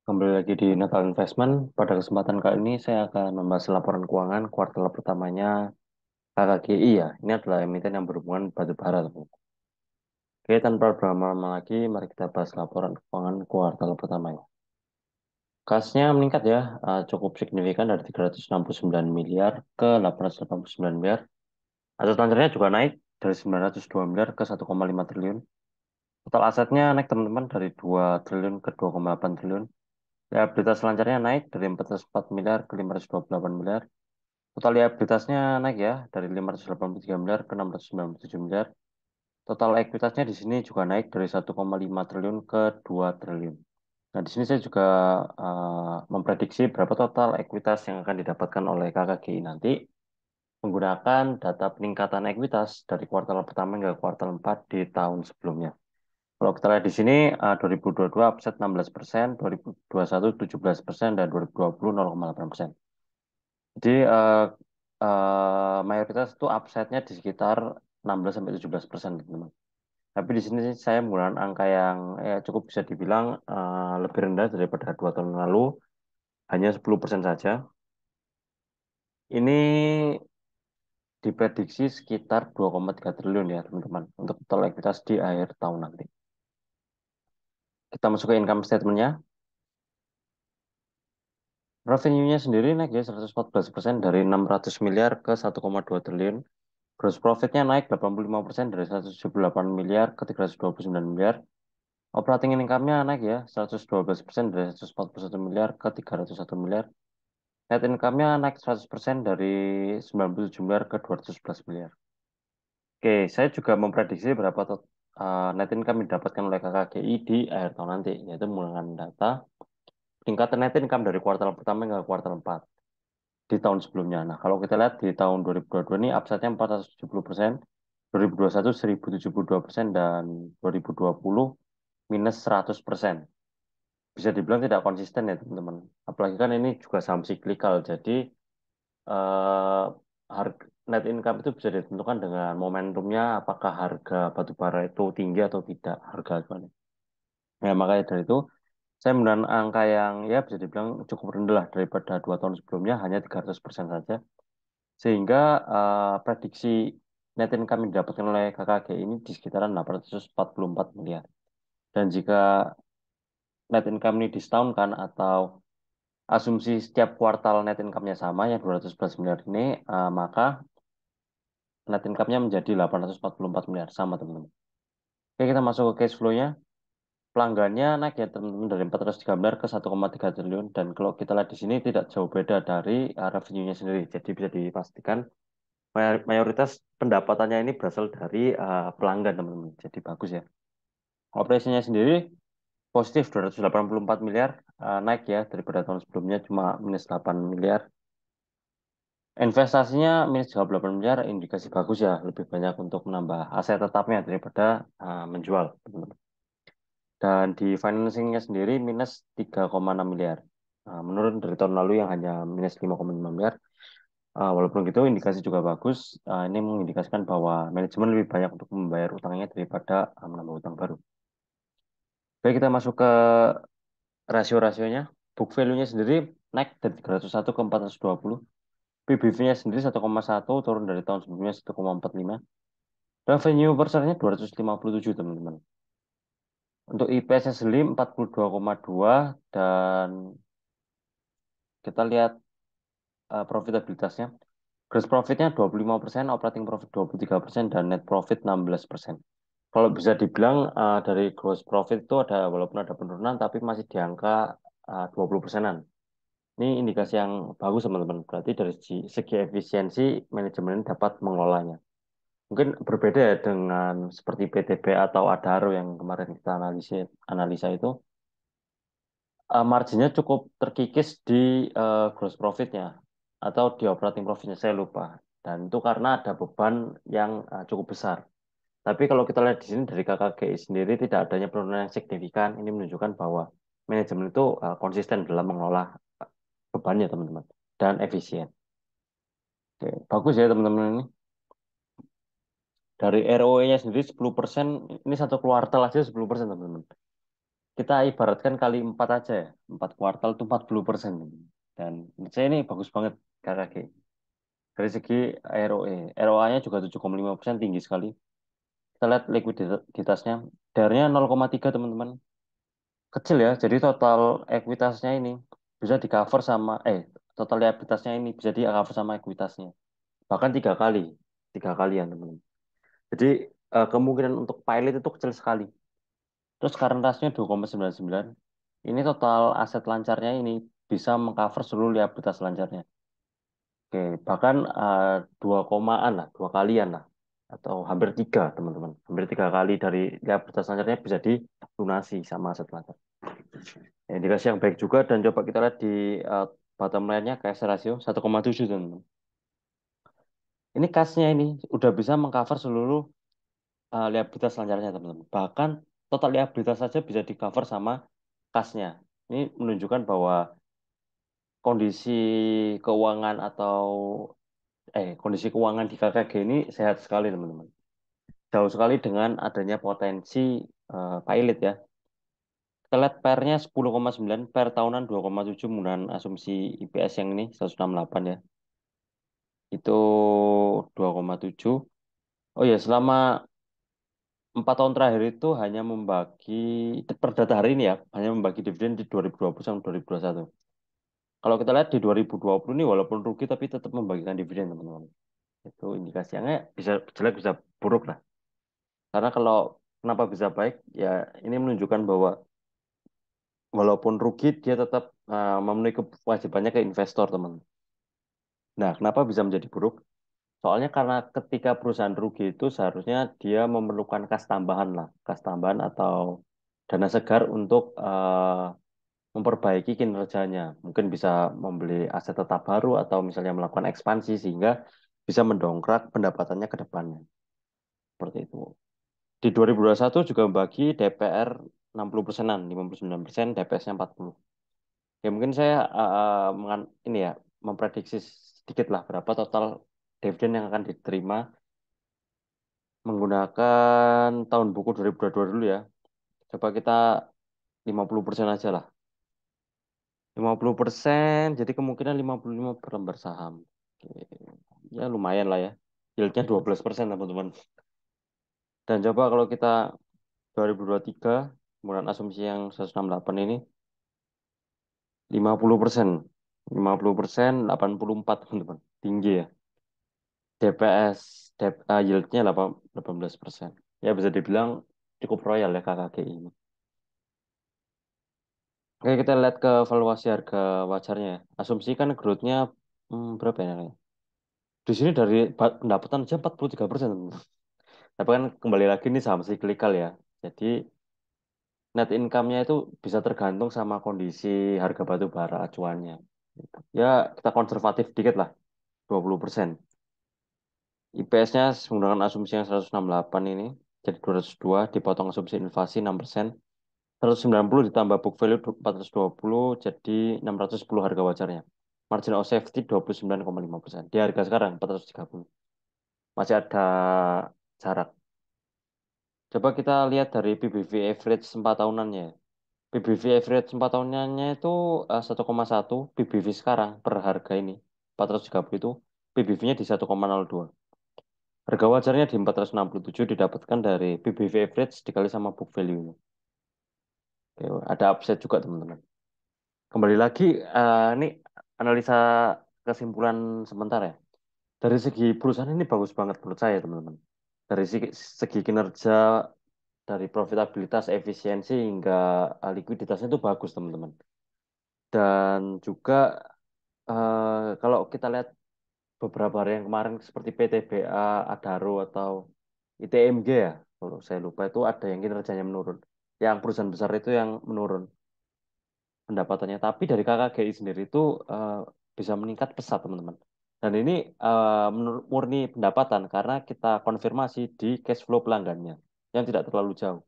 Kembali lagi di Natal Investment. Pada kesempatan kali ini saya akan membahas laporan keuangan kuartal pertamanya KKGI ya. Ini adalah emiten yang berhubungan batu bara, teman. Oke, tanpa berlama-lama lagi, mari kita bahas laporan keuangan kuartal pertamanya. Kasnya meningkat ya, cukup signifikan dari 369 miliar ke 889 miliar. Aset lancarnya juga naik dari 902 miliar ke 1,5 triliun. Total asetnya naik teman-teman dari 2 triliun ke 2,8 triliun. Liabilitas selancarnya naik dari 404 miliar ke 528 miliar. Total liabilitasnya naik ya dari 583 miliar ke 697 miliar. Total ekuitasnya di sini juga naik dari 1,5 triliun ke 2 triliun. Nah, di sini saya juga memprediksi berapa total ekuitas yang akan didapatkan oleh KKGI nanti menggunakan data peningkatan ekuitas dari kuartal pertama hingga kuartal 4 di tahun sebelumnya. Kalau kita lihat di sini, 2022 upset 16%, 2021 17%, dan 2020 0,8%. Jadi mayoritas itu upside-nya di sekitar 16-17%, teman-teman. Tapi di sini sih saya menggunakan angka yang cukup bisa dibilang lebih rendah daripada 2 tahun lalu, hanya 10% saja. Ini diprediksi sekitar 2,3 triliun ya, teman-teman, untuk total ekuitas di akhir tahun nanti. Kita masuk ke income statement-nya. Revenue-nya sendiri naik ya 114% dari 600 miliar ke 1,2 triliun. Gross profit-nya naik 85% dari 178 miliar ke 329 miliar. Operating income-nya naik ya 112% dari 141 miliar ke 301 miliar. Net income-nya naik 100% dari 97 miliar ke 211 miliar. Oke, saya juga memprediksi berapa net income yang didapatkan oleh KKGI di akhir tahun nanti, yaitu menggunakan data peningkatan net income dari kuartal pertama hingga kuartal 4 di tahun sebelumnya. Nah, kalau kita lihat di tahun 2022 ini upside-nya 470%, 2021 1072%, dan 2020 minus 100%. Bisa dibilang tidak konsisten ya, teman-teman. Apalagi kan ini juga saham siklikal, jadi eh, harga net income itu bisa ditentukan dengan momentumnya, apakah harga batubara itu tinggi atau tidak, harga gimana. Ya, makanya dari itu, saya menggunakan angka yang ya bisa dibilang cukup rendah lah daripada 2 tahun sebelumnya, hanya 300% saja. Sehingga prediksi net income yang didapatkan oleh KKG ini di sekitaran 844 miliar. Dan jika net income ini disetahunkan atau asumsi setiap kuartal net income-nya sama, yang 211 miliar ini, maka net income-nya menjadi 844 miliar. Sama, teman-teman. Oke, kita masuk ke cash flow-nya. Pelanggannya naik ya, teman-teman, dari 403 miliar ke 1,3 triliun. Dan kalau kita lihat di sini tidak jauh beda dari revenue-nya sendiri. Jadi bisa dipastikan mayoritas pendapatannya ini berasal dari pelanggan, teman-teman. Jadi bagus ya. Operasinya sendiri positif 284 miliar, naik ya daripada tahun sebelumnya cuma minus 8 miliar. Investasinya minus 38 miliar, indikasi bagus ya, lebih banyak untuk menambah aset tetapnya daripada menjual, teman-teman. Dan di financingnya sendiri minus 3,6 miliar. Menurun dari tahun lalu yang hanya minus 5,5 miliar. Walaupun gitu, indikasi juga bagus. Ini mengindikasikan bahwa manajemen lebih banyak untuk membayar utangnya daripada menambah utang baru. Baik, kita masuk ke rasio-rasionya. Book value-nya sendiri naik dari 301 ke 420. PBV-nya sendiri 1,1, turun dari tahun sebelumnya 1,45. Revenue per share-nya 257, teman-teman. Untuk IPS-nya sendiri 42,2, dan kita lihat profitabilitasnya. Gross profit-nya 25%, operating profit 23%, dan net profit 16%. Kalau bisa dibilang dari gross profit itu ada, walaupun ada penurunan, tapi masih di angka 20%-an. Ini indikasi yang bagus, teman-teman. Berarti dari segi efisiensi, manajemen dapat mengelolanya. Mungkin berbeda ya dengan seperti PTB atau Adaro yang kemarin kita analisa itu. Marginnya cukup terkikis di gross profitnya atau di operating profitnya, saya lupa. Dan itu karena ada beban yang cukup besar. Tapi kalau kita lihat di sini dari KKGI sendiri tidak adanya penurunan yang signifikan. Ini menunjukkan bahwa manajemen itu konsisten dalam mengelola bebannya, teman-teman, dan efisien. Oke, bagus ya, teman-teman ini. Dari ROE-nya sendiri 10%, ini satu kuartal aja 10%, teman-teman. kita ibaratkan kali 4 aja ya. 4 kuartal itu 40%. Dan menurut saya ini bagus banget KKG. Dari segi ROE. ROA-nya juga 7,5% tinggi sekali. Kita lihat likuiditasnya. DAR-nya 0,3 teman-teman. Kecil ya. Jadi total ekuitasnya ini bisa di cover sama, total liabilitasnya ini bisa di cover sama ekuitasnya. Bahkan 3 kali. 3 kalian teman-teman. Jadi kemungkinan untuk pilot itu kecil sekali. Terus current ratio-nya 2,99. Ini total aset lancarnya ini bisa mengcover seluruh liabilitas lancarnya. Oke, bahkan 2 komaan lah, 2 kalian lah. Atau hampir 3, teman-teman. Hampir 3 kali dari liabilitas lancarnya bisa dilunasi sama aset lancar. Ya, indikasi yang baik juga, dan coba kita lihat di bottom line-nya cash ratio 1,7, teman-teman. Ini cash-nya ini udah bisa mengcover seluruh liabilitas lancarnya, teman-teman. Bahkan total liabilitas saja bisa di-cover sama kasnya. Ini menunjukkan bahwa kondisi keuangan atau kondisi keuangan di KKG ini sehat sekali, teman-teman. Jauh sekali dengan adanya potensi pilot ya. Kita lihat PER-nya 10,9, PER tahunan 2,7 menggunakan asumsi IPS yang ini 168 ya. Itu 2,7. Oh ya, selama 4 tahun terakhir itu hanya membagi, per data hari ini ya, hanya membagi dividen di 2020 sampai 2021. Kalau kita lihat di 2020 ini walaupun rugi tapi tetap membagikan dividen, teman-teman. Itu indikasinya bisa jelek bisa buruk lah. Karena kalau kenapa bisa baik ya, ini menunjukkan bahwa walaupun rugi dia tetap memenuhi kewajibannya ke investor, teman. Nah, kenapa bisa menjadi buruk? Soalnya karena ketika perusahaan rugi itu seharusnya dia memerlukan kas tambahan lah, kas tambahan atau dana segar untuk memperbaiki kinerjanya. Mungkin bisa membeli aset tetap baru atau misalnya melakukan ekspansi sehingga bisa mendongkrak pendapatannya ke depannya. Seperti itu. Di 2021 juga membagi DPR 60%-an, 59%, DPS-nya 40. Ya mungkin saya ini ya memprediksi sedikit lah berapa total dividen yang akan diterima menggunakan tahun buku 2022 dulu ya. Coba kita 50% aja lah. 50%, jadi kemungkinan 55 per lembar saham. Oke. Ya lumayan lah ya. Yieldnya 12%, teman-teman. Dan coba kalau kita 2023, menggunakan asumsi yang 168 ini, 50%. 50%, 84, teman-teman. Tinggi ya. DPS, yieldnya 18%. Ya bisa dibilang cukup royal ya KKG ini. Oke, kita lihat ke valuasi harga wajarnya ya. Asumsi kan growth-nya berapa ya? Di sini dari pendapatan aja 43%. Tapi kan kembali lagi ini saham cyclical ya. Jadi net income-nya itu bisa tergantung sama kondisi harga batu bara acuannya. Ya kita konservatif dikit lah, 20%. IPS-nya menggunakan asumsi yang 168 ini, jadi 202 dipotong asumsi inflasi 6%. 190 ditambah book value 420 jadi 610 harga wajarnya. Margin of safety 29,5%. Di harga sekarang 430. Masih ada jarak. Coba kita lihat dari PBV average 4 tahunannya. PBV average 4 tahunannya itu 1,1. PBV sekarang per harga ini 430 itu PBV-nya di 1,02. Harga wajarnya di 467 didapatkan dari PBV average dikali sama book value-nya. Oke, ada upside juga, teman-teman. Kembali lagi, ini analisa kesimpulan sementara ya. Dari segi perusahaan ini bagus banget menurut saya, teman-teman. Dari segi kinerja, dari profitabilitas, efisiensi, hingga likuiditasnya itu bagus, teman-teman. Dan juga kalau kita lihat beberapa hari yang kemarin seperti PTBA, Adaro, atau ITMG ya, kalau saya lupa itu ada yang kinerjanya menurun. Yang perusahaan besar itu yang menurun pendapatannya. Tapi dari KKGI sendiri itu eh, bisa meningkat pesat, teman-teman. Dan ini murni pendapatan karena kita konfirmasi di cash flow pelanggannya yang tidak terlalu jauh.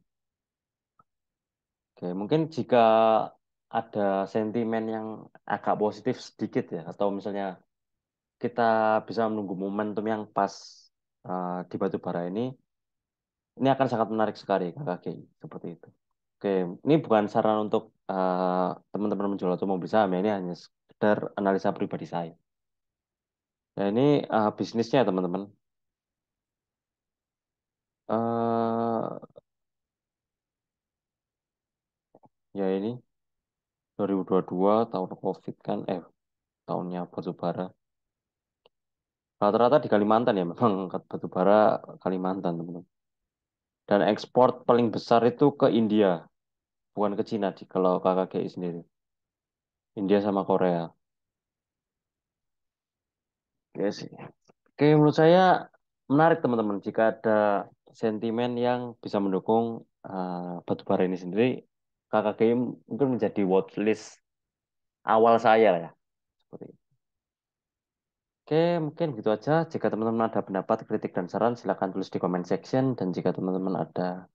Oke, mungkin jika ada sentimen yang agak positif sedikit ya, atau misalnya kita bisa menunggu momentum yang pas di batu bara ini akan sangat menarik sekali KKGI seperti itu. Oke, ini bukan saran untuk teman-teman menjual atau membeli saham ya, ini hanya sekedar analisa pribadi saya. Ya ini bisnisnya ya, teman-teman. eh Ya ini 2022 tahun COVID kan, tahunnya batu bara. Rata-rata di Kalimantan ya, memang batu bara Kalimantan, teman-teman. Dan ekspor paling besar itu ke India, bukan ke Cina kalau KKGI sendiri. India sama Korea. Oke sih. Oke, menurut saya menarik teman-teman jika ada sentimen yang bisa mendukung batu bara ini sendiri. KKGI mungkin menjadi watchlist awal saya lah ya. Seperti itu. Oke, mungkin gitu aja. Jika teman-teman ada pendapat, kritik, dan saran, silakan tulis di comment section. Dan jika teman-teman ada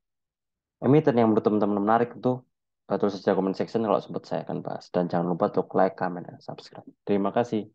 emiten yang menurut teman-teman menarik itu, tulis saja comment section kalau sempat saya akan bahas. Dan jangan lupa untuk like, comment, dan subscribe. Terima kasih.